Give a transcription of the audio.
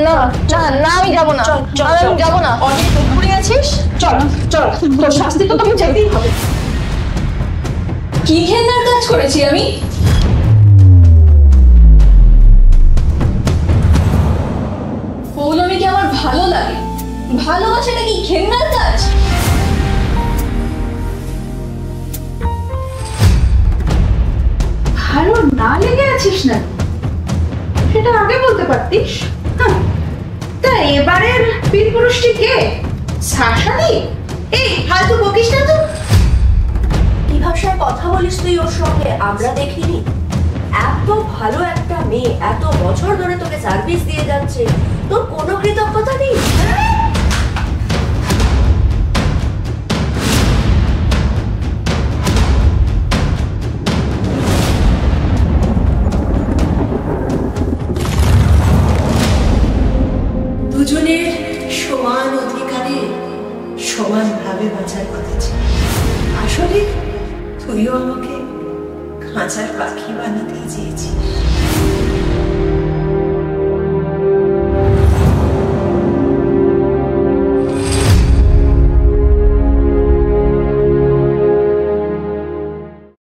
না না না, আমি যাবো না, আমি যাবো না। অনেক ঘুরে আছিস, চল চল, তোর শাস্তি তো তোকে যেতেই হবে। কি ঘেন্নার কাজ করেছি আমি? পৌলমীকে আমার ভালো লাগে, ভালোবাসাটা কি ঘেন্নার কাজ? ভালো না লেগে আছিস না, সেটা আগে বলতে পারতিস। তা এবারের বীর পুরুষটি কে? শাসানি? এই ফালতু বকিস না তো। কি ভাষায় কথা বলিস তুই ওর সঙ্গে? আমরা দেখিনি। এত ভালো একটা মেয়ে এত বছর ধরে তোকে সার্ভিস দিয়ে যাচ্ছে, তোর কোনো কৃতজ্ঞতা নেই? দুজনের সমান অধিকারে সমানভাবে বাঁচার কথা ছিল। আসলে তুইও আমাকে খাঁচার পাখি বানাতেই চেয়েছিস।